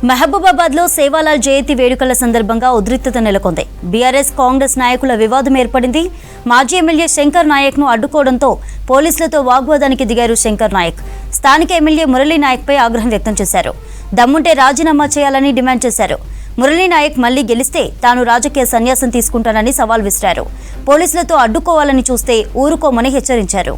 మహబూబాబాద్ లో సేవాలాల్ జయంతి వేడుకల సందర్భంగా ఉద్రిక్తత నెలకొంది. బీఆర్ఎస్ కాంగ్రెస్ నాయకుల వివాదం ఏర్పడింది. మాజీ ఎమ్మెల్యే శంకర్ నాయక్ ను అడ్డుకోవడంతో పోలీసులతో వాగ్వాదానికి దిగారు శంకర్ నాయక్. స్థానిక ఎమ్మెల్యే మురళీ నాయక్ పై ఆగ్రహం వ్యక్తం చేశారు. దమ్ముంటే రాజీనామా చేయాలని డిమాండ్ చేశారు. మురళీ నాయక్ మళ్లీ గెలిస్తే తాను రాజకీయ సన్యాసం తీసుకుంటానని సవాల్ విసిరారు. పోలీసులతో అడ్డుకోవాలని చూస్తే ఊరుకోమని హెచ్చరించారు.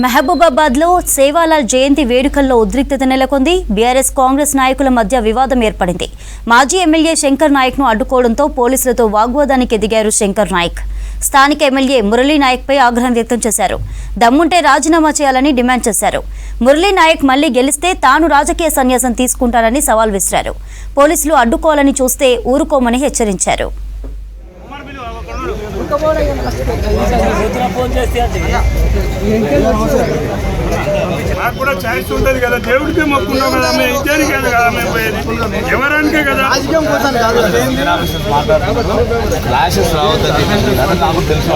మహబూబాబాద్ లో సేవాలాల్ జయంతి వేడుకల్లో ఉద్రిక్తత నెలకొంది. బీఆర్ఎస్ కాంగ్రెస్ నాయకుల మధ్య వివాదం ఏర్పడింది. మాజీ ఎమ్మెల్యే శంకర్ నాయక్ ను అడ్డుకోవడంతో పోలీసులతో వాగ్వాదానికి ఎదిగారు శంకర్ నాయక్. స్థానిక ఎమ్మెల్యే మురళీ నాయక్ పై ఆగ్రహం వ్యక్తం చేశారు. దమ్ముంటే రాజీనామా చేయాలని డిమాండ్ చేశారు. మురళీ నాయక్ మళ్లీ గెలిస్తే తాను రాజకీయ సన్యాసం తీసుకుంటానని సవాల్ విసిరారు. పోలీసులు అడ్డుకోవాలని చూస్తే ఊరుకోమని హెచ్చరించారు. మాకు కూడా ఛాయిస్ ఉంటుంది కదా, దేవుడికి మొక్కున్నాం కదా, మేము ఇచ్చేది కాదు కదా, మేము పోయేది ఎవరానికే కదా. తెలుసు